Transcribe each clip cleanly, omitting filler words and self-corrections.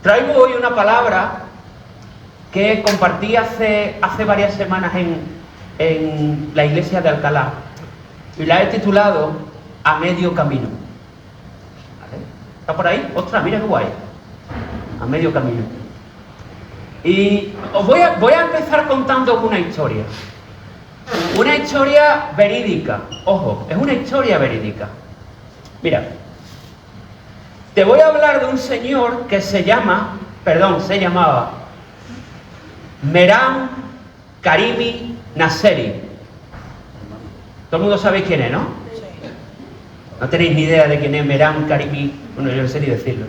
Traigo hoy una palabra que compartí hace varias semanas en la iglesia de Alcalá y la he titulado A Medio Camino. ¿Vale? ¿Está por ahí? ¡Ostras, mira qué guay! A medio camino. Y os voy a empezar contando una historia. Una historia verídica. Ojo, es una historia verídica. Mira, te voy a hablar de un señor que se llamaba Mehran Karimi Nasseri. Todo el mundo sabe quién es, ¿no? No tenéis ni idea de quién es Mehran Karimi. Bueno, yo no sé ni decirlo.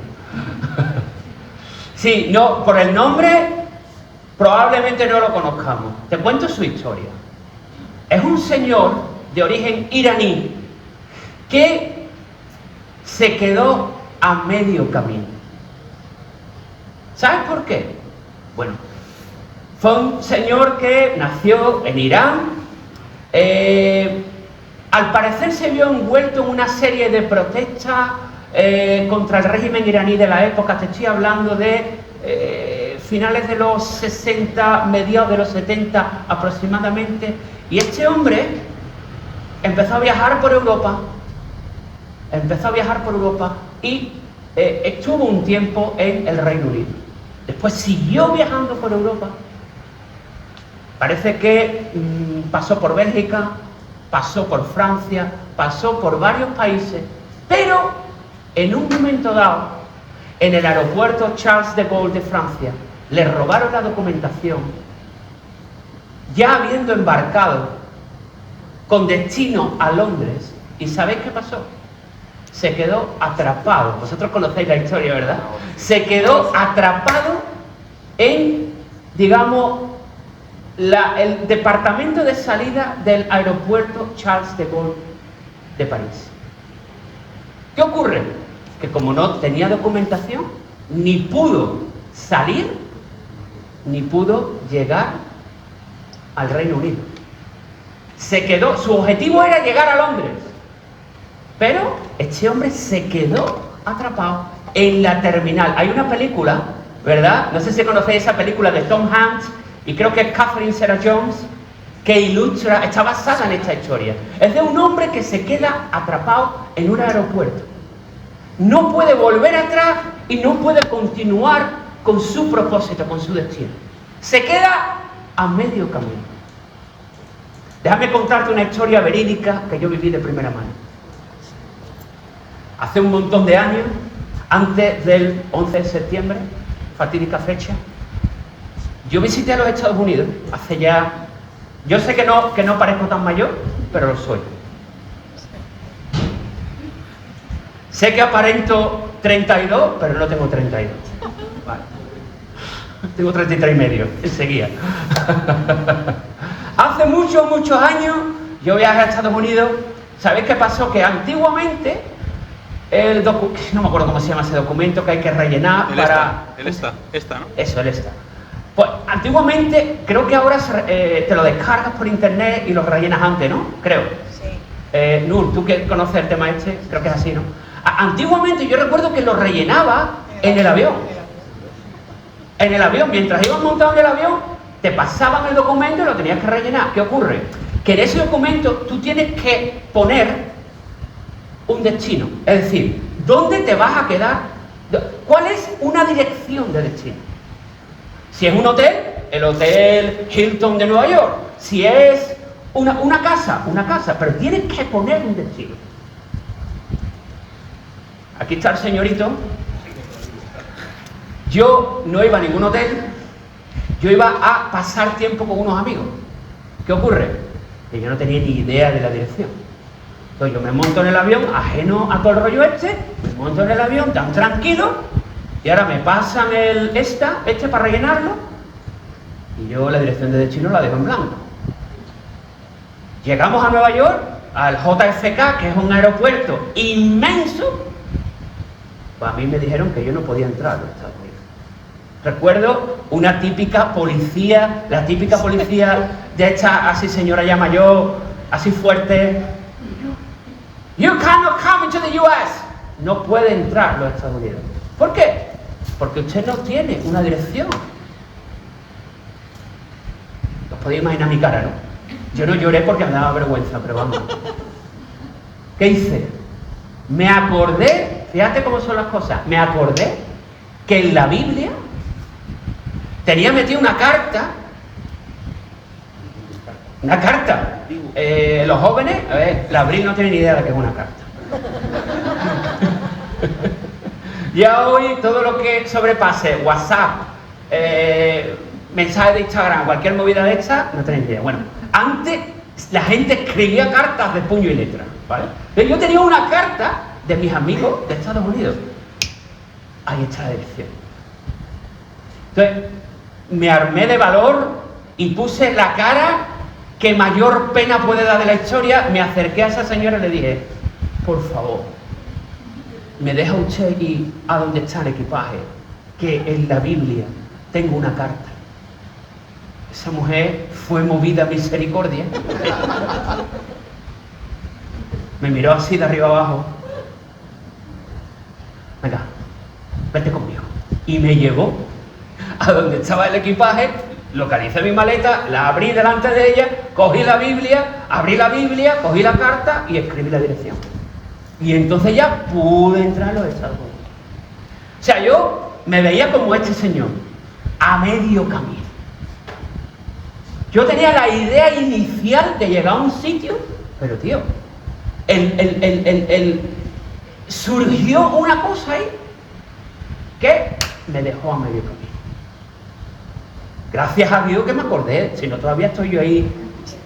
Sí, no, por el nombre probablemente no lo conozcamos. Te cuento su historia. Es un señor de origen iraní que se quedó a medio camino. ¿Sabes por qué? Bueno, fue un señor que nació en Irán. Al parecer se vio envuelto en una serie de protestas contra el régimen iraní de la época. Te estoy hablando de finales de los 60, mediados de los 70 aproximadamente. Y este hombre empezó a viajar por Europa. Y estuvo un tiempo en el Reino Unido. Después siguió viajando por Europa. Parece que pasó por Bélgica, pasó por Francia, pasó por varios países, pero en un momento dado, en el aeropuerto Charles de Gaulle de Francia, le robaron la documentación, ya habiendo embarcado con destino a Londres. ¿Y sabéis qué pasó? Se quedó atrapado. Vosotros conocéis la historia, ¿verdad? Se quedó atrapado en, digamos, el departamento de salida del aeropuerto Charles de Gaulle de París. ¿Qué ocurre? Que como no tenía documentación, ni pudo salir, ni pudo llegar al Reino Unido. Se quedó, su objetivo era llegar a Londres, pero este hombre se quedó atrapado en la terminal. Hay una película, ¿verdad? No sé si conocéis esa película de Tom Hanks y creo que es Catherine Zeta-Jones, que ilustra, está basada en esta historia. Es de un hombre que se queda atrapado en un aeropuerto. No puede volver atrás y no puede continuar con su propósito, con su destino. Se queda a medio camino. Déjame contarte una historia verídica que yo viví de primera mano. Hace un montón de años, antes del 11 de septiembre, fatídica fecha, yo visité a los Estados Unidos hace ya... Yo sé que no parezco tan mayor, pero lo soy. Sé que aparento 32, pero no tengo 32. Vale. Tengo 33 y medio, enseguida. Hace muchos años yo viajé a Estados Unidos. ¿Sabéis qué pasó? Que antiguamente no me acuerdo cómo se llama ese documento que hay que rellenar El ESTA, ¿no? Eso, el ESTA. Pues antiguamente, creo que ahora te lo descargas por internet y lo rellenas antes, ¿no? Creo. Sí. Nur, tú que conoces el tema este, creo que es así, ¿no? Antiguamente yo recuerdo que lo rellenaba en el avión. En el avión, mientras ibas montado en el avión, te pasaban el documento y lo tenías que rellenar. ¿Qué ocurre? Que en ese documento tú tienes que poner un destino. Es decir, ¿dónde te vas a quedar? ¿Cuál es una dirección de destino? Si es un hotel, el Hotel Hilton de Nueva York. Si es una casa, pero tienes que poner un destino. Aquí está el señorito. Yo no iba a ningún hotel, yo iba a pasar tiempo con unos amigos. ¿Qué ocurre? Que yo no tenía ni idea de la dirección. Entonces yo me monto en el avión, ajeno a todo el rollo me monto en el avión tan tranquilo, y ahora me pasan el para rellenarlo, y yo la dirección de destino la dejo en blanco. Llegamos a Nueva York, al JFK, que es un aeropuerto inmenso. Pues a mí me dijeron que yo no podía entrar a los Estados Unidos. Recuerdo una típica policía, la típica policía de esta así señora ya mayor, así fuerte. You cannot come into the US. No puede entrar a los Estados Unidos. ¿Por qué? Porque usted no tiene una dirección. Os podéis imaginar mi cara, ¿no? Yo no lloré porque me daba vergüenza, pero vamos. ¿Qué hice? Me acordé, fíjate cómo son las cosas, me acordé que en la Biblia tenía metida una carta. Los jóvenes, a ver, la Abril no tiene ni idea de que es una carta. Ya hoy todo lo que sobrepase WhatsApp, mensajes de Instagram, cualquier movida de esta, no tenéis idea. Bueno, antes la gente escribía cartas de puño y letra, ¿vale? Pero yo tenía una carta de mis amigos de Estados Unidos. Ahí está la dirección. Entonces, me armé de valor y puse la cara que mayor pena puede dar de la historia. Me acerqué a esa señora y le dije, por favor, ¿me deja usted ir a donde está el equipaje? Que en la Biblia tengo una carta. Esa mujer fue movida a misericordia. Me miró así de arriba abajo. Venga, vete conmigo. Y me llevó a donde estaba el equipaje, localicé mi maleta, la abrí delante de ella, cogí la Biblia, abrí la Biblia, cogí la carta y escribí la dirección. Y entonces ya pude entrar a los Estados Unidos. O sea, yo me veía como este señor, a medio camino. Yo tenía la idea inicial de llegar a un sitio, pero tío, surgió una cosa ahí que me dejó a medio camino. Gracias a Dios que me acordé, si no todavía estoy yo ahí,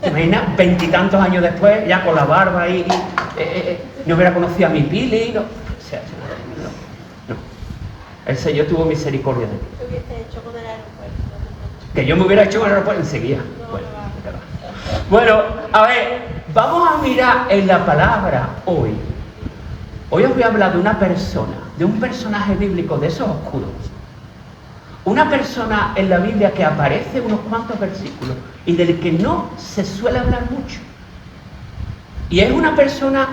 ¿te imaginas? 20 y tantos años después, ya con la barba ahí, no hubiera conocido a mi Pili, no. O sea, no. El Señor tuvo misericordia de mí. ¿Qué hubiese hecho con el aeropuerto? Que yo me hubiera hecho con el aeropuerto enseguida. Bueno, a ver, vamos a mirar en la palabra hoy. Hoy os voy a hablar de una persona, de un personaje bíblico de esos oscuros. Una persona en la Biblia que aparece en unos cuantos versículos y del que no se suele hablar mucho. Y es una persona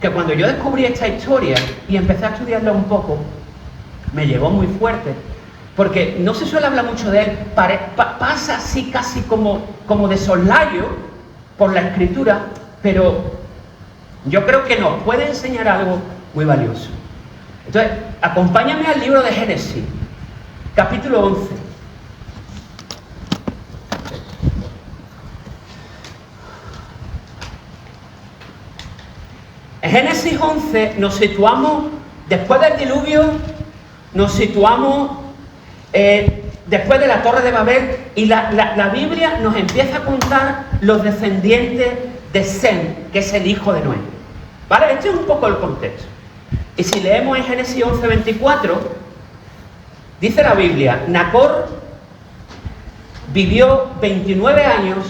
que cuando yo descubrí esta historia y empecé a estudiarla un poco, me llegó muy fuerte, porque no se suele hablar mucho de él, pasa así casi como de soslayo por la escritura, pero yo creo que nos puede enseñar algo muy valioso. Entonces, acompáñame al libro de Génesis, capítulo 11. En Génesis 11 nos situamos, después del diluvio, nos situamos después de la Torre de Babel, y la Biblia nos empieza a contar los descendientes de Sem, que es el hijo de Noé. ¿Vale? Este es un poco el contexto. Y si leemos en Génesis 11, 24, dice la Biblia, Nacor vivió 29 años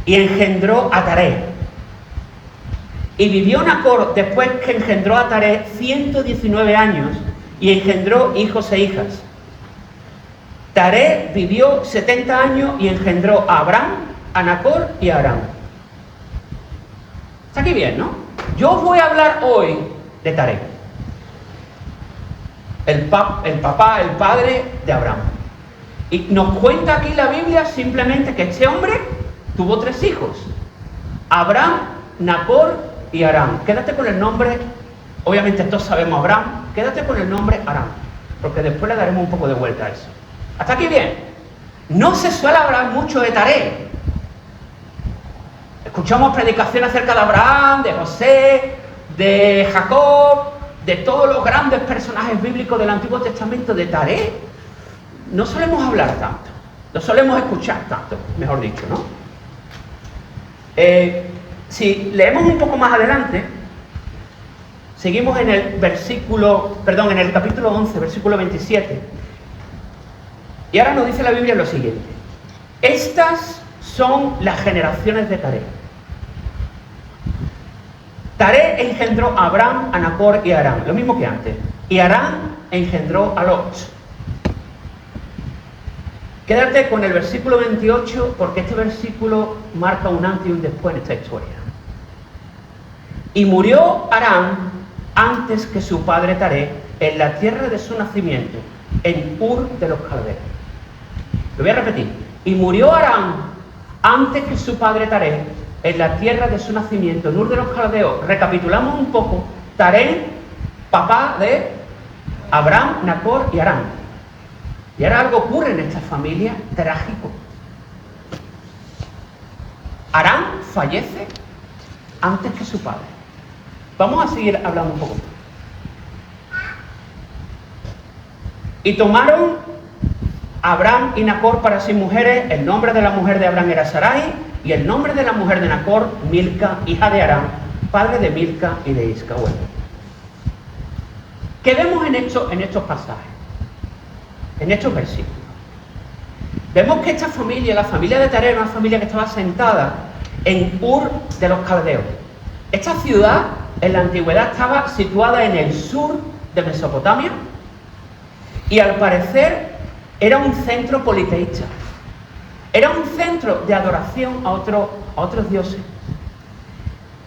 y engendró a Taré. Y vivió Nacor, después que engendró a Taré, 119 años y engendró hijos e hijas. Taré vivió 70 años y engendró a Abraham, a Nacor y a Aram. Está aquí bien, ¿no? Yo os voy a hablar hoy de Taré, el padre de Abraham. Y nos cuenta aquí la Biblia simplemente que este hombre tuvo 3 hijos: Abraham, Nacor y Aram. Quédate con el nombre, obviamente todos sabemos Abraham, quédate con el nombre Aram, porque después le daremos un poco de vuelta a eso. ¿Hasta aquí bien? No se suele hablar mucho de Taré. Escuchamos predicaciones acerca de Abraham, de José, de Jacob, de todos los grandes personajes bíblicos del Antiguo Testamento. De Taré no solemos hablar tanto, no solemos escuchar tanto, mejor dicho, ¿no? Si leemos un poco más adelante, seguimos en el capítulo 11, versículo 27. Y ahora nos dice la Biblia lo siguiente: estas son las generaciones de Taré. Taré engendró a Abraham, a Nacor y a Aram, lo mismo que antes. Y Aram engendró a Lot. Quédate con el versículo 28, porque este versículo marca un antes y un después en esta historia. Y murió Aram antes que su padre Taré, en la tierra de su nacimiento, en Ur de los Caldeos. Lo voy a repetir. Y murió Aram antes que su padre Taré, en la tierra de su nacimiento, en Ur de los Caldeos. Recapitulamos un poco. Taré, papá de Abraham, Nacor y Aram. Y ahora algo ocurre en esta familia trágico. Aram fallece antes que su padre. Vamos a seguir hablando un poco. Y tomaron Abraham y Nacor para sí mujeres. El nombre de la mujer de Abraham era Sarai, y el nombre de la mujer de Nacor, Milca, hija de Aram, padre de Milca y de Isca. Bueno, ¿qué vemos en estos pasajes? En estos versículos. Vemos que esta familia, la familia de Taré, era una familia que estaba asentada en Ur de los Caldeos. Esta ciudad en la antigüedad estaba situada en el sur de Mesopotamia y al parecer era un centro politeísta. Era un centro de adoración a otros dioses.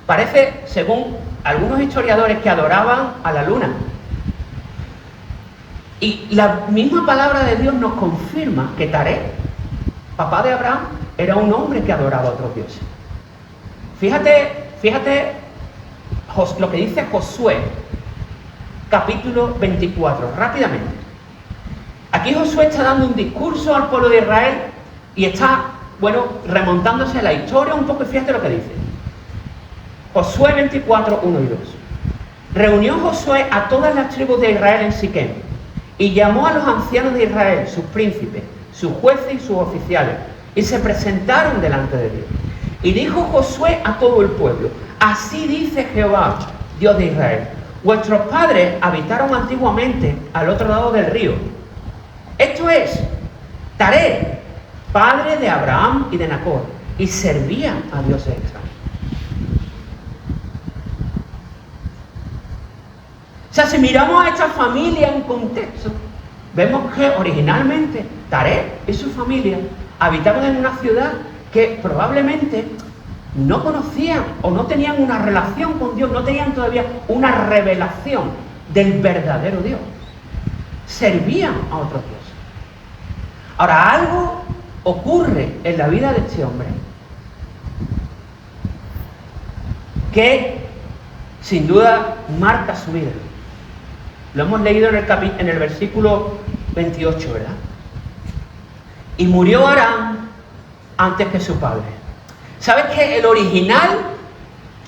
Parece, según algunos historiadores, que adoraban a la luna. Y la misma palabra de Dios nos confirma que Taré, papá de Abraham, era un hombre que adoraba a otros dioses. Fíjate lo que dice Josué, capítulo 24, rápidamente. Aquí Josué está dando un discurso al pueblo de Israel y está, remontándose a la historia un poco, y fíjate lo que dice. Josué 24, 1 y 2. Reunió Josué a todas las tribus de Israel en Siquem y llamó a los ancianos de Israel, sus príncipes, sus jueces y sus oficiales, y se presentaron delante de Dios. Y dijo Josué a todo el pueblo: así dice Jehová, Dios de Israel: vuestros padres habitaron antiguamente al otro lado del río. Esto es, Taré, padre de Abraham y de Nacor, y servían a dioses extraños. O sea, si miramos a esta familia en contexto, vemos que originalmente Taré y su familia habitaban en una ciudad que probablemente no conocían o no tenían una relación con Dios, no tenían todavía una revelación del verdadero Dios. Servían a otros dioses. Ahora, algo ocurre en la vida de este hombre que sin duda marca su vida. Lo hemos leído en el versículo 28, ¿verdad? Y murió Aram antes que su padre. ¿Sabes qué? El original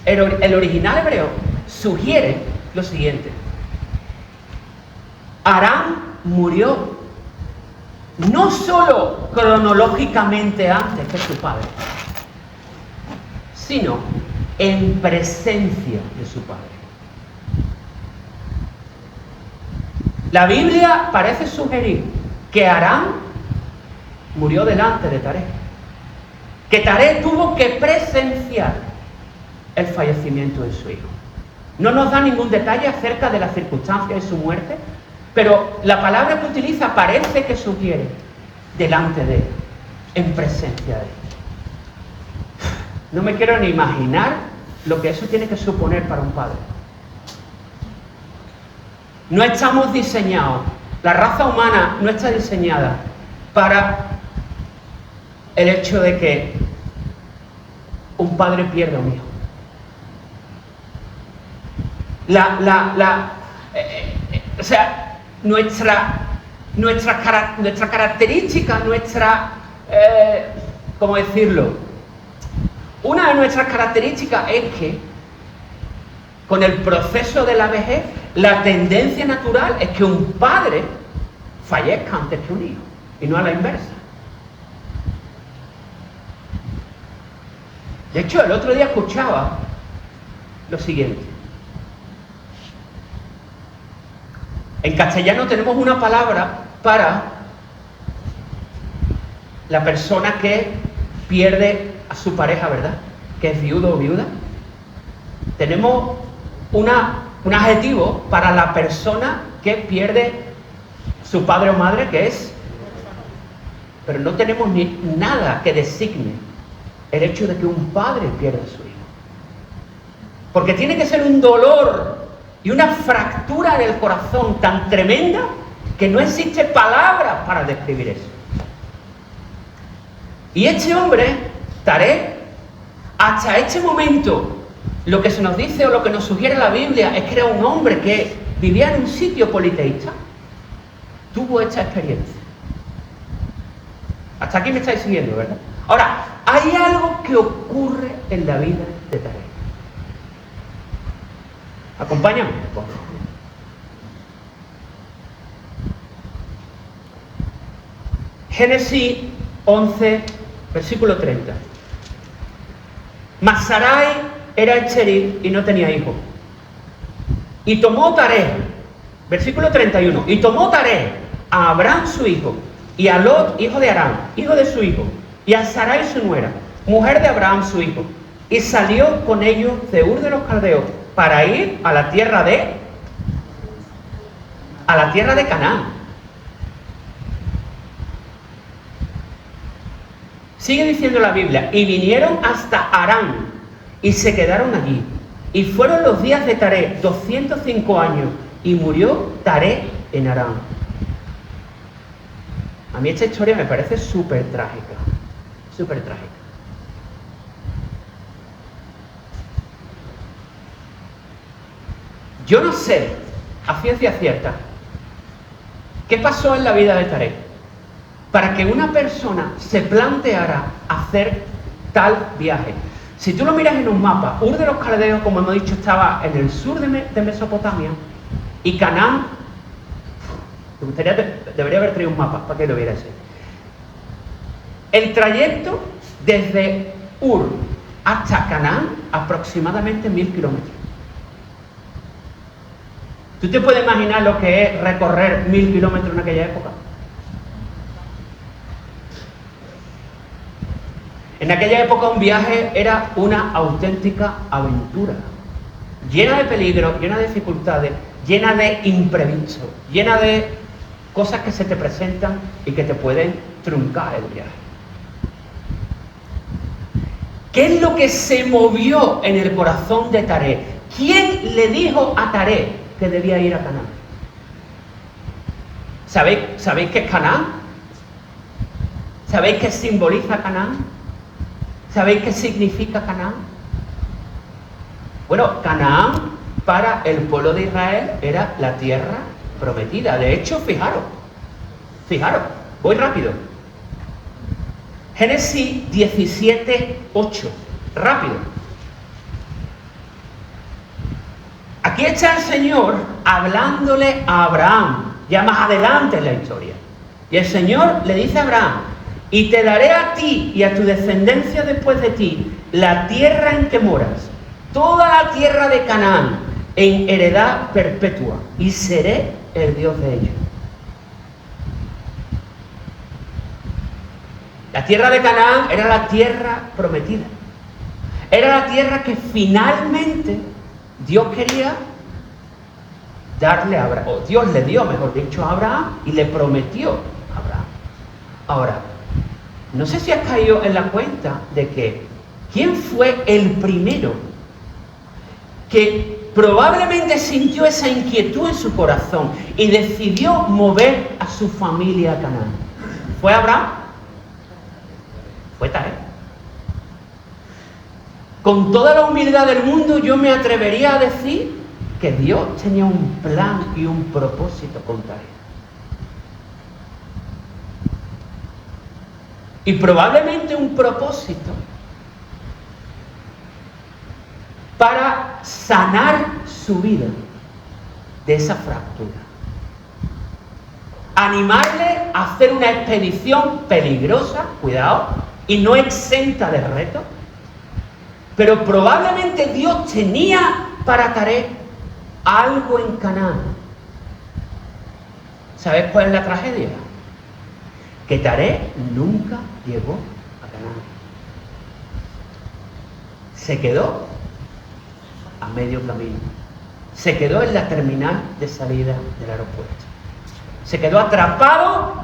hebreo sugiere lo siguiente. Aram murió no solo cronológicamente antes que su padre, sino en presencia de su padre. La Biblia parece sugerir que Aram murió delante de Taré, que Taré tuvo que presenciar el fallecimiento de su hijo. No nos da ningún detalle acerca de las circunstancias de su muerte, pero la palabra que utiliza parece que sugiere delante de él, en presencia de él. No me quiero ni imaginar lo que eso tiene que suponer para un padre. No estamos diseñados, la raza humana no está diseñada para el hecho de que un padre pierda a un hijo. Nuestra característica, ¿cómo decirlo? Una de nuestras características es que con el proceso de la vejez, la tendencia natural es que un padre fallezca antes que un hijo, y no a la inversa. De hecho, el otro día escuchaba lo siguiente. En castellano tenemos una palabra para la persona que pierde a su pareja, ¿verdad? Que es viudo o viuda. Tenemos un adjetivo para la persona que pierde su padre o madre, que es... Pero no tenemos nada que designe el hecho de que un padre pierda a su hijo. Porque tiene que ser un dolor y una fractura en el corazón tan tremenda que no existe palabras para describir eso. Y este hombre, Taré, hasta este momento, lo que se nos dice o lo que nos sugiere la Biblia es que era un hombre que vivía en un sitio politeísta. Tuvo esta experiencia. Hasta aquí me estáis siguiendo, ¿verdad? Ahora, hay algo que ocurre en la vida de Taré. Acompáñame, por favor. Génesis 11, versículo 30. Mas Sarai era estéril y no tenía hijo. Y tomó Taré, versículo 31, y tomó Taré a Abraham su hijo, y a Lot, hijo de Aram, hijo de su hijo, y a Sarai su nuera, mujer de Abraham su hijo, y salió con ellos de Ur de los Caldeos para ir a la tierra de Canaán. Sigue diciendo la Biblia, y vinieron hasta Harán, y se quedaron allí. Y fueron los días de Taré 205 años, y murió Taré en Harán. A mí esta historia me parece súper trágica, súper trágica. Yo no sé, a ciencia cierta, qué pasó en la vida de Taré para que una persona se planteara hacer tal viaje. Si tú lo miras en un mapa, Ur de los Caldeos, como hemos dicho, estaba en el sur de Mesopotamia, y Canaán, debería haber traído un mapa para que lo vieras. El trayecto desde Ur hasta Canaán, aproximadamente 1000 kilómetros. ¿Tú te puedes imaginar lo que es recorrer 1000 kilómetros en aquella época? En aquella época un viaje era una auténtica aventura, llena de peligros, llena de dificultades, llena de imprevistos, llena de cosas que se te presentan y que te pueden truncar el viaje. ¿Qué es lo que se movió en el corazón de Taré? ¿Quién le dijo a Taré que debía ir a Canaán? ¿Sabéis qué es Canaán? ¿Sabéis qué simboliza Canaán? ¿Sabéis qué significa Canaán? Bueno, Canaán para el pueblo de Israel era la tierra prometida. De hecho, fijaros, voy rápido. Génesis 17, 8, rápido. Aquí está el Señor hablándole a Abraham, ya más adelante en la historia. Y el Señor le dice a Abraham, y te daré a ti y a tu descendencia después de ti la tierra en que moras, toda la tierra de Canaán, en heredad perpetua, y seré el Dios de ellos. La tierra de Canaán era la tierra prometida. Era la tierra que finalmente Dios quería darle a Abraham, o Dios le dio, mejor dicho, a Abraham, y le prometió a Abraham. Ahora, no sé si has caído en la cuenta de que ¿quién fue el primero que probablemente sintió esa inquietud en su corazón y decidió mover a su familia a Canaán? ¿Fue Abraham? Fue Taré. Con toda la humildad del mundo, yo me atrevería a decir que Dios tenía un plan y un propósito con Taré. Y probablemente un propósito para sanar su vida de esa fractura. Animarle a hacer una expedición peligrosa, cuidado, y no exenta de reto. Pero probablemente Dios tenía para Taré algo en Canaán. ¿Sabes cuál es la tragedia? Que Taré nunca llegó a Canaán. Se quedó a medio camino. Se quedó en la terminal de salida del aeropuerto. Se quedó atrapado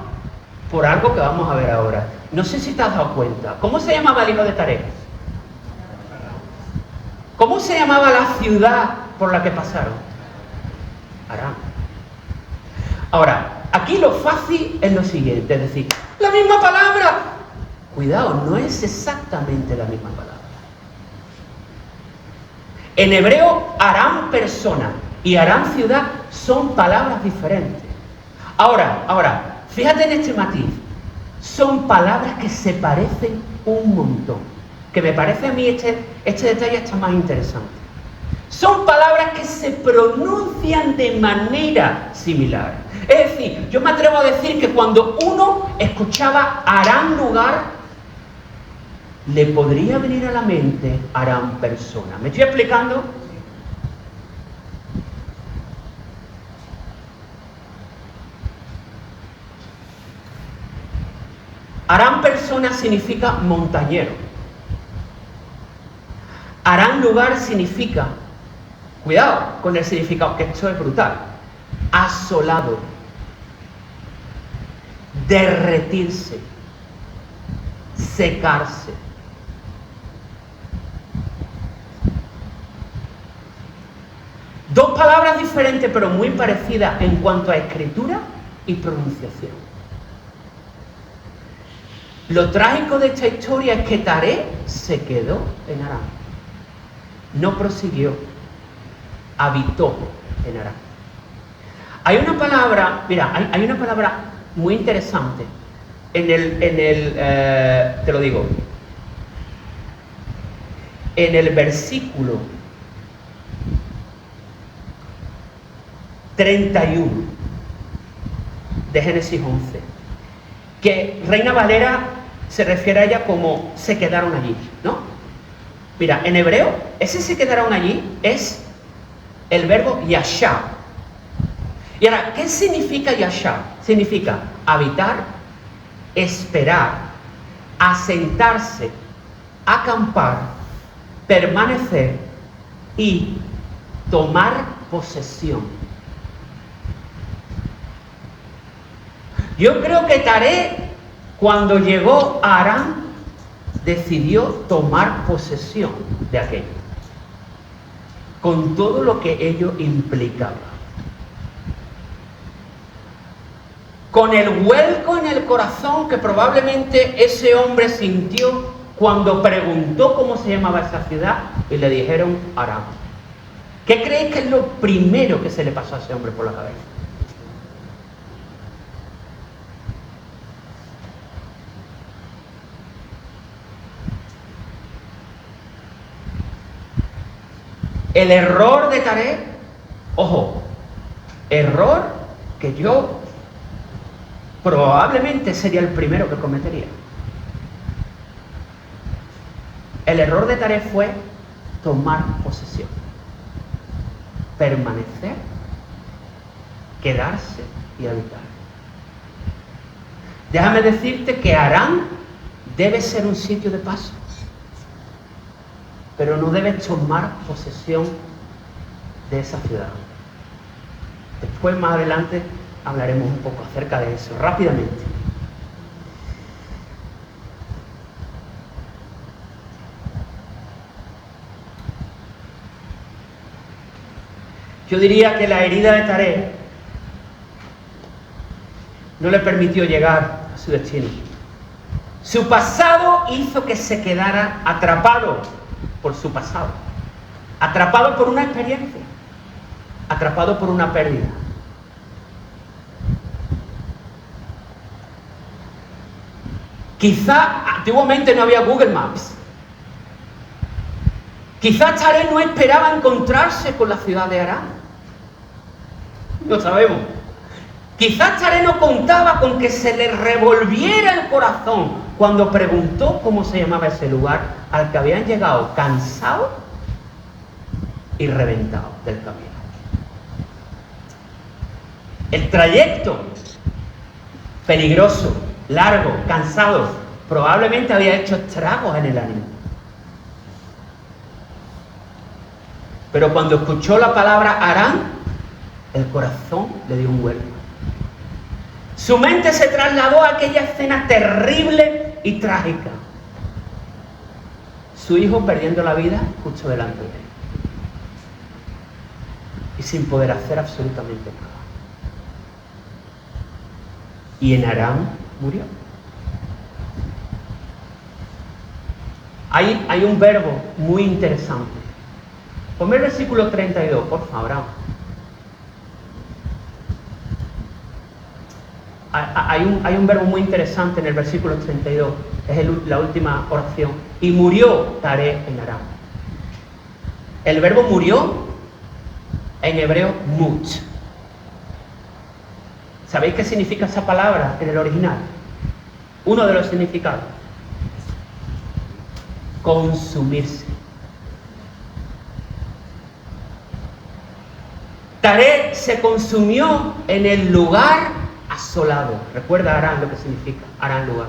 por algo que vamos a ver ahora. No sé si te has dado cuenta. ¿Cómo se llamaba el hijo de Taré? ¿Cómo se llamaba la ciudad por la que pasaron? Aram. Ahora, aquí lo fácil es lo siguiente, es decir, la misma palabra. Cuidado, no es exactamente la misma palabra. En hebreo, Aram persona y Aram ciudad son palabras diferentes. Ahora, fíjate en este matiz. Son palabras que se parecen un montón. Que me parece a mí este detalle está más interesante. Son palabras que se pronuncian de manera similar. Es decir, yo me atrevo a decir que cuando uno escuchaba Aram lugar, le podría venir a la mente Aram persona. ¿Me estoy explicando? Aram persona significa montañero. Aram lugar significa, cuidado con el significado, que esto es brutal, asolado, derretirse, secarse. Dos palabras diferentes pero muy parecidas en cuanto a escritura y pronunciación. Lo trágico de esta historia es que Taré se quedó en Aram. No prosiguió, habitó en Aram. Hay una palabra, mira, hay una palabra muy interesante te lo digo, en el versículo 31 de Génesis 11, que Reina Valera se refiere a ella como se quedaron allí, ¿no? Mira, en hebreo, ese se quedaron allí es el verbo yashab. Y ahora, ¿qué significa yashab? Significa habitar, esperar, asentarse, acampar, permanecer y tomar posesión. Yo creo que Taré, cuando llegó a Aram, decidió tomar posesión de aquello, con todo lo que ello implicaba. Con el vuelco en el corazón que probablemente ese hombre sintió cuando preguntó cómo se llamaba esa ciudad y le dijeron Aram. ¿Qué creéis que es lo primero que se le pasó a ese hombre por la cabeza? El error de Taré, ojo, error que yo probablemente sería el primero que cometería. El error de Taré fue tomar posesión, permanecer, quedarse y habitar. Déjame decirte que Aram debe ser un sitio de paso, pero no debes tomar posesión de esa ciudad. Después, más adelante, hablaremos un poco acerca de eso, rápidamente. Yo diría que la herida de Taré no le permitió llegar a su destino. Su pasado hizo que se quedara atrapado por su pasado, atrapado por una experiencia, atrapado por una pérdida. Quizá antiguamente no había Google Maps. Quizás Taré no esperaba encontrarse con la ciudad de Aram. No sabemos. Quizás Taré no contaba con que se le revolviera el corazón cuando preguntó cómo se llamaba ese lugar al que habían llegado cansados y reventados del camino. El trayecto peligroso, largo, cansado, probablemente había hecho estragos en el ánimo. Pero cuando escuchó la palabra Aram, el corazón le dio un vuelco. Su mente se trasladó a aquella escena terrible y trágica. Su hijo perdiendo la vida justo delante de él. y sin poder hacer absolutamente nada. Y en Aram murió. Hay un verbo muy interesante. Ponme el versículo 32, por favor. Hay un verbo muy interesante en el versículo 32, es la última oración. Y murió Taré en Aram. El verbo murió, en hebreo, mut. ¿Sabéis qué significa esa palabra en el original? Uno de los significados. Consumirse. Taré se consumió en el lugar asolado. Recuerda Aram lo que significa Aram, lugar.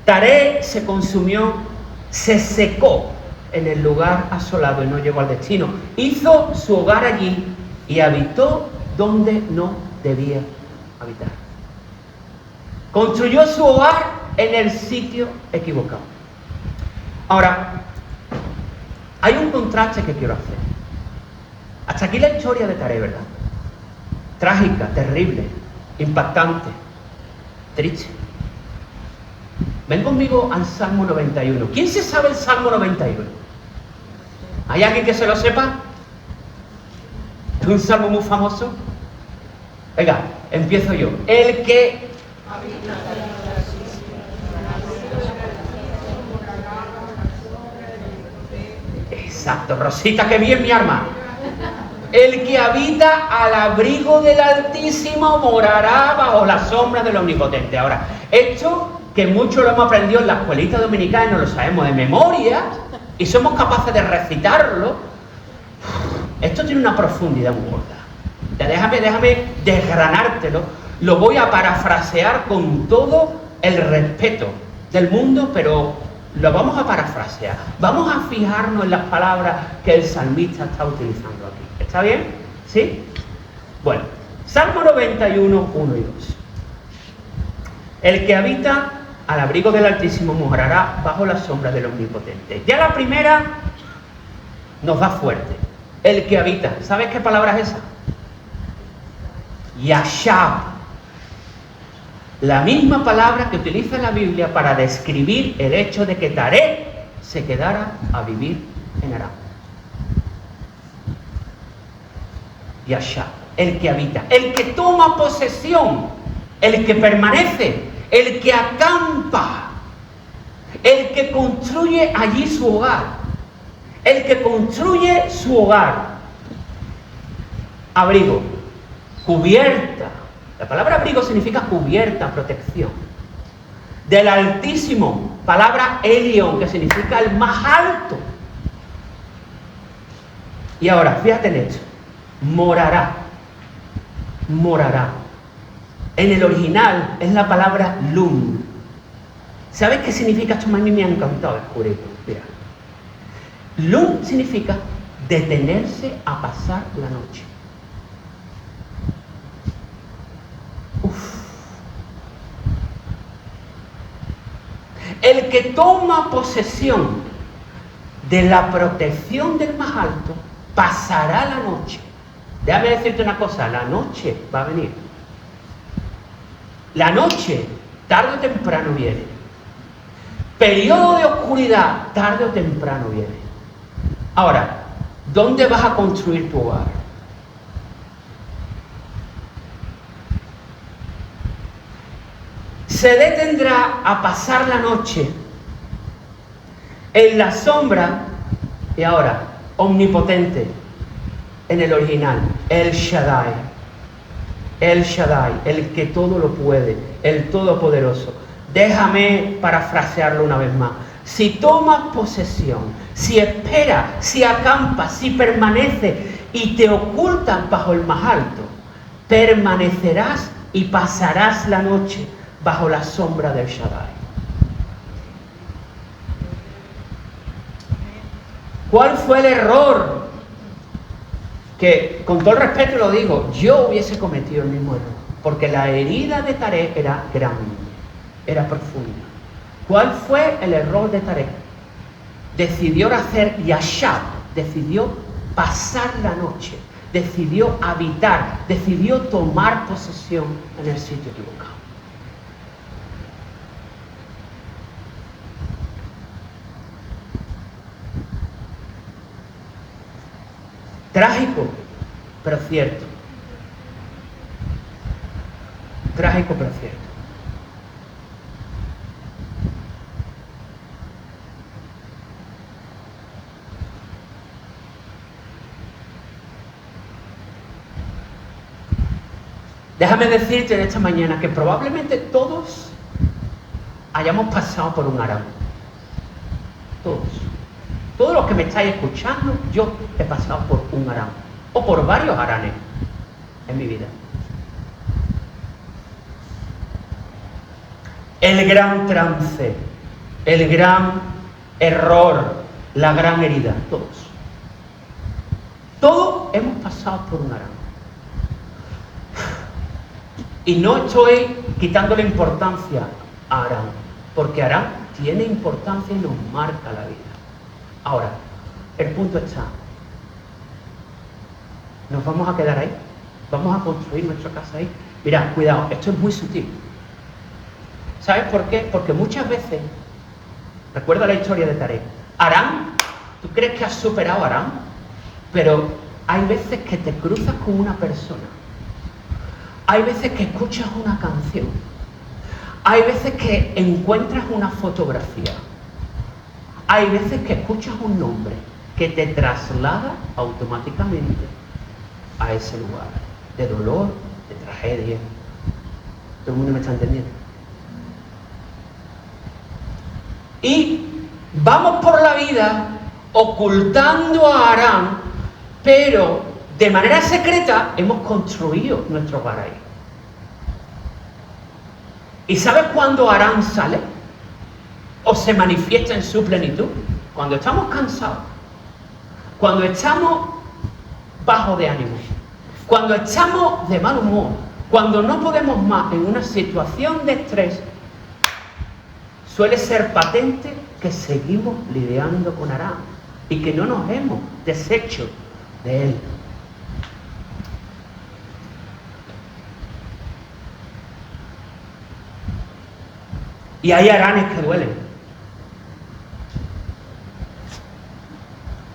Taré se consumió, se secó en el lugar asolado y no llegó al destino. Hizo su hogar allí y habitó donde no debía habitar. Construyó su hogar en el sitio equivocado. Ahora, hay un contraste que quiero hacer. Hasta aquí la historia de Taré, ¿verdad? Trágica, terrible, impactante, triste. Ven conmigo al Salmo 91. ¿Quién se sabe el Salmo 91? ¿Hay alguien que se lo sepa? ¿Es un salmo muy famoso? Venga, empiezo yo. El que... Exacto, Rosita, qué bien, mi arma. El que habita al abrigo del Altísimo morará bajo la sombra del Omnipotente. Ahora, esto que muchos lo hemos aprendido en la escuelita dominicana y no lo sabemos de memoria y somos capaces de recitarlo, esto tiene una profundidad muy gorda. Déjame desgranártelo. Lo voy a parafrasear con todo el respeto del mundo, pero lo vamos a parafrasear. Vamos a fijarnos en las palabras que el salmista está utilizando aquí. ¿Está bien? ¿Sí? Bueno, Salmo 91, 1 y 2. El que habita al abrigo del Altísimo morará bajo la sombra del Omnipotente. Ya la primera nos da fuerte. El que habita. ¿Sabes qué palabra es esa? Yashab. La misma palabra que utiliza la Biblia para describir el hecho de que Taré se quedara a vivir en Aram. Yashab. El que habita. El que toma posesión. El que permanece. El que acampa. El que construye allí su hogar. El que construye su hogar. Abrigo. Cubierta. La palabra abrigo significa cubierta, protección. Del Altísimo, palabra Elión, que significa el más alto. Y ahora, fíjate en esto. Morará. Morará. En el original es la palabra lum. ¿Sabes qué significa esto? A mí me ha encantado descubrirlo. Mira. Lum significa detenerse a pasar la noche. El que toma posesión de la protección del más alto pasará la noche. Déjame decirte una cosa, la noche va a venir. La noche, tarde o temprano viene. Periodo de oscuridad, tarde o temprano viene. Ahora, ¿dónde vas a construir tu hogar? Se detendrá a pasar la noche en la sombra, y ahora, omnipotente, en el original, El Shaddai. El Shaddai, el que todo lo puede, el todopoderoso. Déjame parafrasearlo una vez más. Si tomas posesión, si esperas, si acampas, si permaneces y te ocultas bajo el más alto, permanecerás y pasarás la noche bajo la sombra del Shaddai. ¿Cuál fue el error? Que, con todo el respeto lo digo, yo hubiese cometido el mismo error. Porque la herida de Taré era grande, era profunda. ¿Cuál fue el error de Taré? Decidió hacer Yashab. decidió pasar la noche, decidió habitar, decidió tomar posesión en el sitio equivocado. Trágico, pero cierto. Trágico, pero cierto. Déjame decirte en esta mañana que probablemente todos hayamos pasado por un Aram. Todos. Todos los que me estáis escuchando, yo he pasado por un Aram. O por varios Aranes en mi vida. El gran trance, el gran error, la gran herida. Todos. Todos hemos pasado por un Aram. Y no estoy quitándole importancia a Aram, porque Aram tiene importancia y nos marca la vida. Ahora, el punto está, ¿nos vamos a quedar ahí? ¿Vamos a construir nuestra casa ahí? Mirad, cuidado, esto es muy sutil. ¿Sabes por qué? Porque muchas veces, recuerda la historia de Tarek, Aram, ¿tú crees que has superado a Aram? Pero hay veces que te cruzas con una persona. Hay veces que escuchas una canción. Hay veces que encuentras una fotografía. Hay veces que escuchas un nombre que te traslada automáticamente a ese lugar de dolor, de tragedia. ¿Todo el mundo me está entendiendo? Y vamos por la vida ocultando a Aram, pero de manera secreta hemos construido nuestro hogar ahí. ¿Y sabes cuándo Aram sale? ¿O se manifiesta en su plenitud? Cuando estamos cansados. Cuando estamos bajos de ánimo. Cuando estamos de mal humor. Cuando no podemos más en una situación de estrés. Suele ser patente que seguimos lidiando con Aram. Y que no nos hemos deshecho de él. Y hay Aranes que duelen.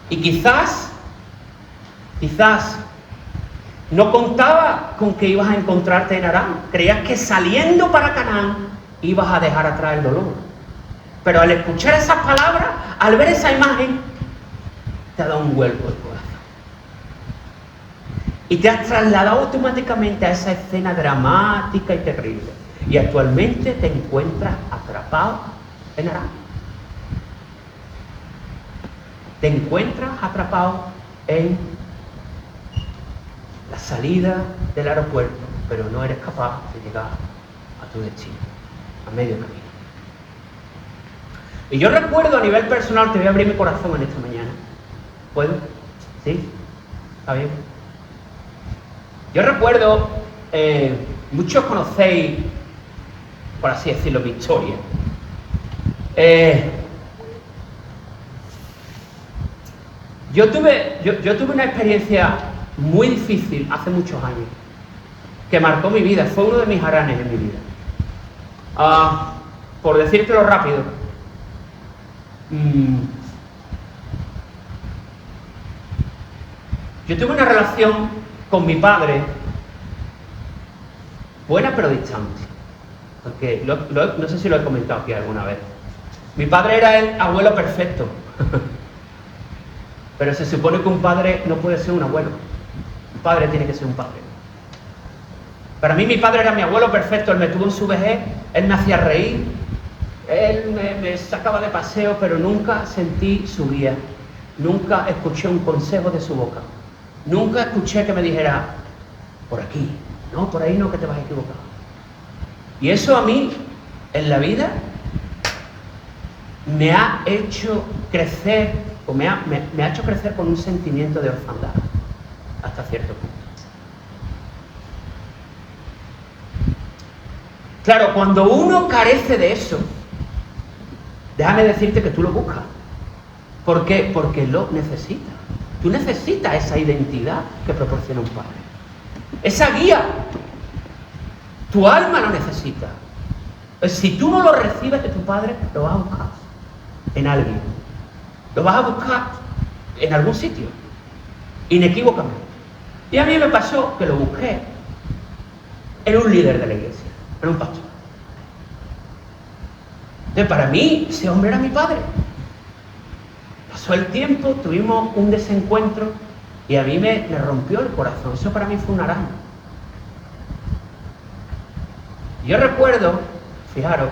Y quizás no contaba con que ibas a encontrarte en Aram. Creías que saliendo para Canaán ibas a dejar atrás el dolor. Pero al escuchar esas palabras, al ver esa imagen, te ha dado un vuelco el corazón. Y te has trasladado automáticamente a esa escena dramática y terrible. Y actualmente te encuentras atrapado en Aram. Te encuentras atrapado en la salida del aeropuerto, pero no eres capaz de llegar a tu destino, a medio camino. Y yo recuerdo a nivel personal, te voy a abrir mi corazón en esta mañana. ¿Puedo? ¿Sí? ¿Está bien? Yo recuerdo, muchos conocéis, por así decirlo, mi historia. Yo tuve una experiencia muy difícil hace muchos años, que marcó mi vida, fue uno de mis aranes en mi vida. Por decírtelo rápido, yo tuve una relación con mi padre, buena pero distante, porque no sé si lo he comentado aquí alguna vez. Mi padre era el abuelo perfecto. Pero se supone que un padre no puede ser un abuelo. Un padre tiene que ser un padre. Para mí mi padre era mi abuelo perfecto. Él me tuvo en su vejez, él me hacía reír, él me sacaba de paseo, pero nunca sentí su guía. Nunca escuché un consejo de su boca. Nunca escuché que me dijera, por aquí, no, por ahí no, que te vas a equivocar. Y eso a mí, en la vida, me ha hecho crecer, o me ha hecho crecer con un sentimiento de orfandad, hasta cierto punto. Claro, cuando uno carece de eso, déjame decirte que tú lo buscas. ¿Por qué? Porque lo necesitas. Tú necesitas esa identidad que proporciona un padre. Esa guía. Tu alma lo necesita. Si tú no lo recibes de tu padre, lo vas a buscar en alguien. Lo vas a buscar en algún sitio. Inequívocamente. Y a mí me pasó que lo busqué en un líder de la iglesia, en un pastor. Entonces, para mí, ese hombre era mi padre. Pasó el tiempo, tuvimos un desencuentro y a mí me rompió el corazón. Eso para mí fue un araña. Yo recuerdo, fijaros,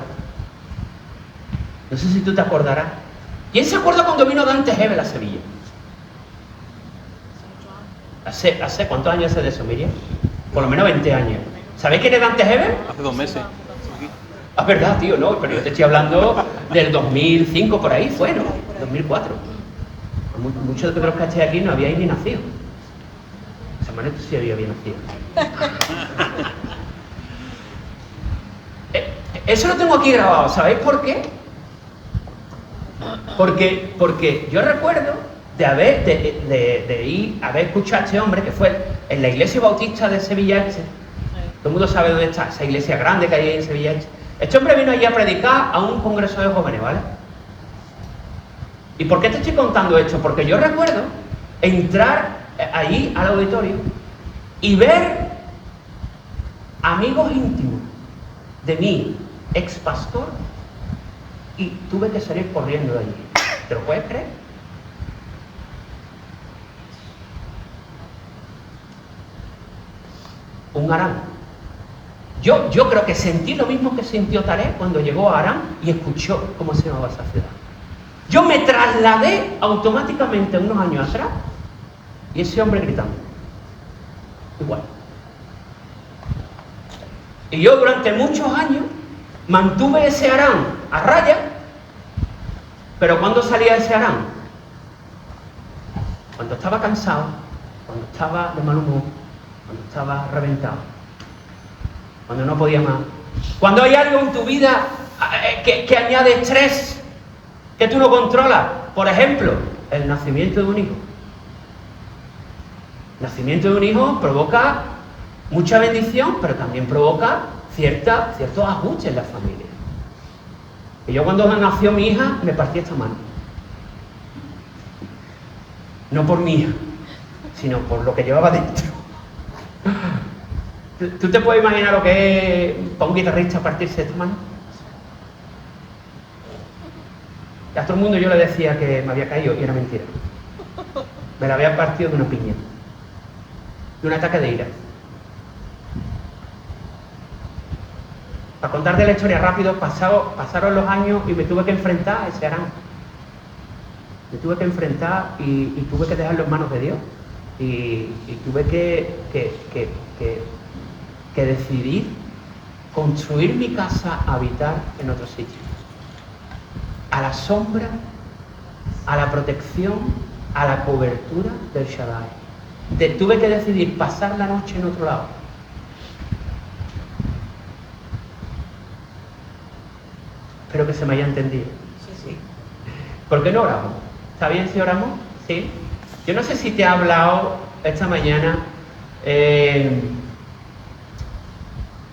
no sé si tú te acordarás. ¿Quién se acuerda cuando vino Dante Hebel a Sevilla? ¿Hace cuántos años hace de eso, Miriam? Por lo menos 20 años. ¿Sabéis quién es Dante Hebel? Hace 2 meses. Ah, es verdad, tío, no, pero yo te estoy hablando del 2005, por ahí fue, ¿no? 2004. Muchos de los que estáis aquí no habíais ni nacido. Samuel, tú sí había nacido. Eso lo tengo aquí grabado, ¿sabéis por qué? Porque yo recuerdo de ir a ver escuchado a este hombre que fue en la iglesia bautista de Sevilla Este. Todo el mundo sabe dónde está, esa iglesia grande que hay en Sevilla Este. Este hombre vino allí a predicar a un congreso de jóvenes, ¿vale? ¿Y por qué te estoy contando esto? Porque yo recuerdo entrar allí al auditorio y ver amigos íntimos de mi ex pastor y tuve que salir corriendo de allí. ¿Te lo puedes creer? Un Arán. Yo creo que sentí lo mismo que sintió Tarek cuando llegó a Arán y escuchó cómo se llamaba esa ciudad. Yo me trasladé automáticamente unos años atrás y ese hombre gritando. Igual. Y yo durante muchos años mantuve ese Arán a raya, pero ¿cuándo salía ese Arán? Cuando estaba cansado, cuando estaba de mal humor, cuando estaba reventado, cuando no podía más. Cuando hay algo en tu vida que añade estrés, que tú no controlas. Por ejemplo, el nacimiento de un hijo. El nacimiento de un hijo provoca mucha bendición, pero también provoca ciertos ajustes en la familia. Y yo cuando nació mi hija, me partí esta mano. No por mi hija, sino por lo que llevaba dentro. ¿Tú te puedes imaginar lo que es para un guitarrista partirse esta mano? Y a todo el mundo yo le decía que me había caído y era mentira. Me la había partido de una piña, de un ataque de ira. Para contar de la historia rápido, pasaron los años y me tuve que enfrentar a ese Arán. Me tuve que enfrentar y tuve que dejarlo en manos de Dios. Y tuve que decidir construir mi casa, habitar en otro sitio. A la sombra, a la protección, a la cobertura del Shaddai. Tuve que decidir pasar la noche en otro lado. Espero que se me haya entendido. Sí. ¿Por qué no oramos? ¿Está bien si oramos? Sí. Yo no sé si te he hablado esta mañana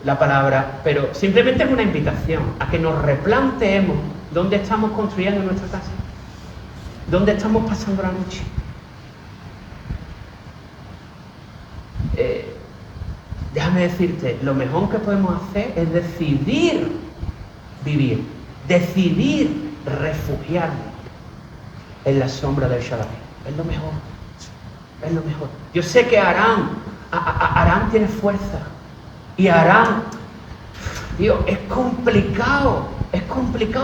la palabra, pero simplemente es una invitación a que nos replanteemos dónde estamos construyendo nuestra casa, dónde estamos pasando la noche. Déjame decirte, lo mejor que podemos hacer es decidir vivir, decidir refugiarnos en la sombra del Shaddai. Es lo mejor, es lo mejor. Yo sé que Arán tiene fuerza y Arán, Dios, es complicado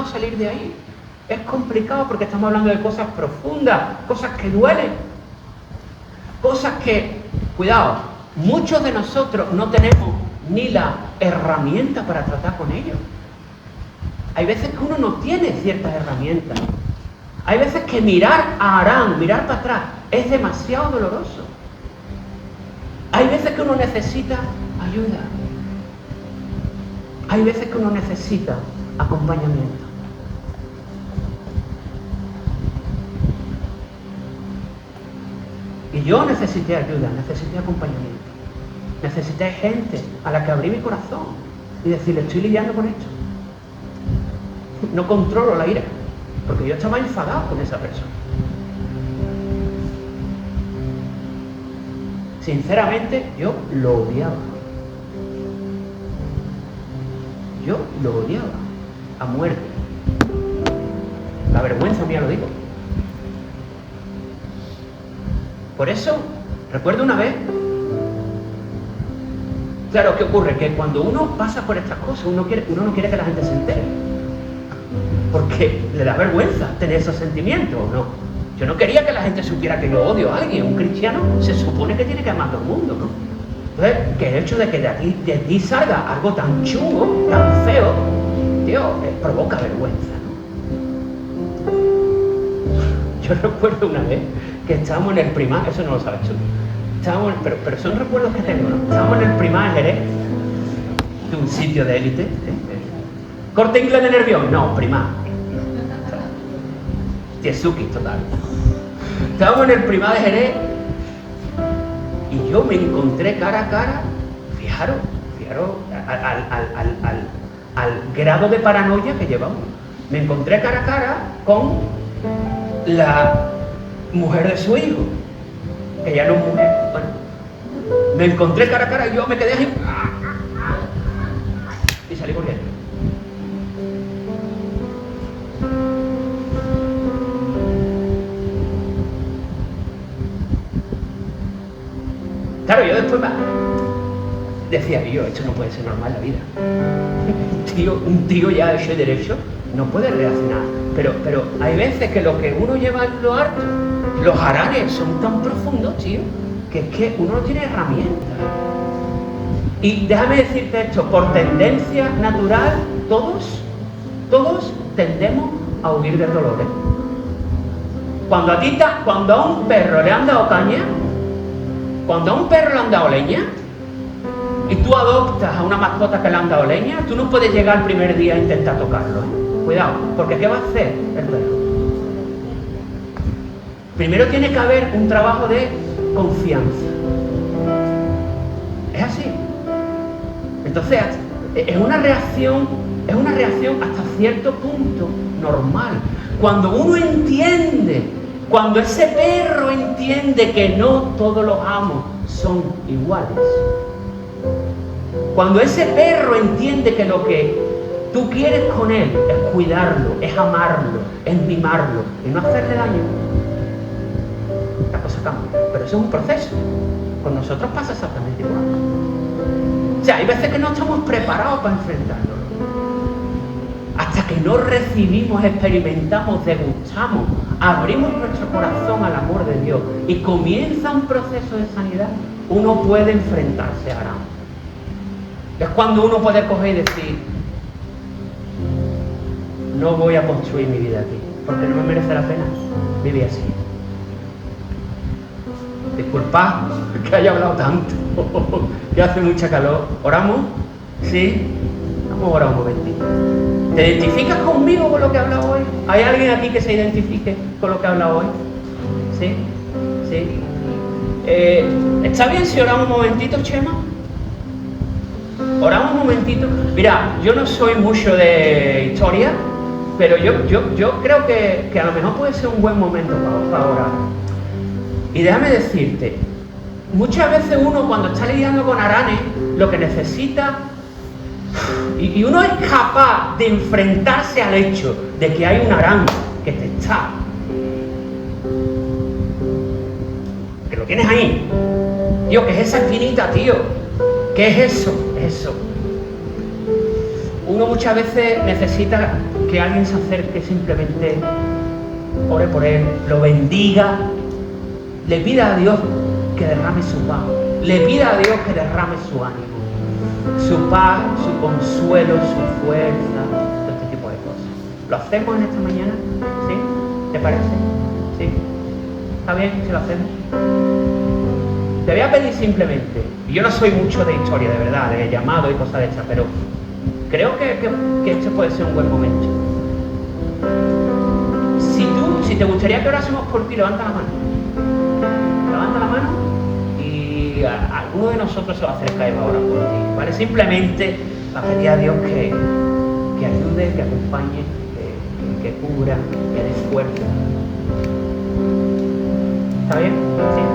salir de ahí. Es complicado porque estamos hablando de cosas profundas, cosas que duelen, cosas que, cuidado, muchos de nosotros no tenemos ni la herramienta para tratar con ellos. Hay veces que uno no tiene ciertas herramientas. Hay veces que mirar a Arán, mirar para atrás, es demasiado doloroso. Hay veces que uno necesita ayuda. Hay veces que uno necesita acompañamiento. Y yo necesité ayuda, necesité acompañamiento. Necesité gente a la que abrí mi corazón y decirle, estoy lidiando con esto. No controlo la ira, porque yo estaba enfadado con esa persona. Sinceramente, yo lo odiaba. Yo lo odiaba a muerte. La vergüenza mía lo digo. Por eso, recuerdo una vez, claro, ¿qué ocurre? Que cuando uno pasa por estas cosas, uno no quiere que la gente se entere. Porque le da vergüenza tener esos sentimientos, ¿o no? Yo no quería que la gente supiera que yo odio a alguien. Un cristiano se supone que tiene que amar a todo el mundo, ¿no? Entonces, que el hecho de que de ti salga algo tan chungo, tan feo, tío, provoca vergüenza, ¿no? Yo recuerdo una vez que estábamos en el Primar, eso no lo sabes tú, pero son recuerdos que tengo, ¿no? Estábamos en el Primar en Jerez, de un sitio de élite, Corte Inglés de Nervión, no, Primar. Tiesuki, total. Estábamos en el Primar de Jerez y yo me encontré cara a cara, fijaros, al grado de paranoia que llevamos. Me encontré cara a cara con la mujer de su hijo, que ya no es mujer. Bueno, me encontré cara a cara y yo me quedé así y salí corriendo. Claro, yo después decía, esto no puede ser normal en la vida. Un tío ya hecho y derecho no puede reaccionar. Pero hay veces que lo que uno lleva en lo alto, los aranes son tan profundos, tío, que es que uno no tiene herramientas. Y déjame decirte esto, por tendencia natural, todos tendemos a huir del dolor. Cuando a un perro le han dado caña, cuando a un perro le han dado leña, y tú adoptas a una mascota que le han dado leña, tú no puedes llegar el primer día a intentar tocarlo, ¿eh? Cuidado, porque ¿qué va a hacer el perro? Primero tiene que haber un trabajo de confianza. Es así. Entonces, es una reacción hasta cierto punto normal. Cuando uno entiende, cuando ese perro entiende que no todos los amos son iguales, cuando ese perro entiende que lo que tú quieres con él es cuidarlo, es amarlo, es mimarlo y no hacerle daño, la cosa cambia. Pero eso es un proceso. Con nosotros pasa exactamente igual. O sea, hay veces que no estamos preparados para enfrentarlo. Hasta que no recibimos, experimentamos, degustamos, abrimos nuestro corazón al amor de Dios y comienza un proceso de sanidad, uno puede enfrentarse a Aram. Es cuando uno puede coger y decir, no voy a construir mi vida aquí, porque no me merece la pena vivir así. Disculpad que haya hablado tanto, que hace mucha calor. ¿Oramos? ¿Sí? Vamos a orar un momentito. ¿Te identificas conmigo con lo que he hablado hoy? ¿Hay alguien aquí que se identifique con lo que he hablado hoy? ¿Sí? ¿Sí? ¿Está bien si oramos un momentito, Chema? Oramos un momentito. Mira, yo no soy mucho de historia, pero yo creo que a lo mejor puede ser un buen momento para orar. Y déjame decirte, muchas veces uno cuando está lidiando con aranes, lo que necesita, y uno es capaz de enfrentarse al hecho de que hay un arán que te está, que lo tienes ahí, tío, que es esa espinita, tío, ¿qué es eso? Eso. Uno muchas veces necesita que alguien se acerque, simplemente ore por él, lo bendiga, le pida a Dios que derrame su paz, le pida a Dios que derrame su ánimo, su paz, su consuelo, su fuerza, todo este tipo de cosas. ¿Lo hacemos en esta mañana? ¿Sí? ¿Te parece? ¿Sí? ¿Está bien si lo hacemos? Te voy a pedir simplemente, y yo no soy mucho de historia, de verdad, de llamado y cosas de estas, pero creo que este puede ser un buen momento. Si te gustaría que orásemos por ti, levanta la mano. Levanta la y alguno de nosotros se va a acercar y va a orar por ti, ¿vale? Simplemente para pedir a Dios que ayude, que acompañe, que cubra, que dé fuerza. ¿Está bien? Sí.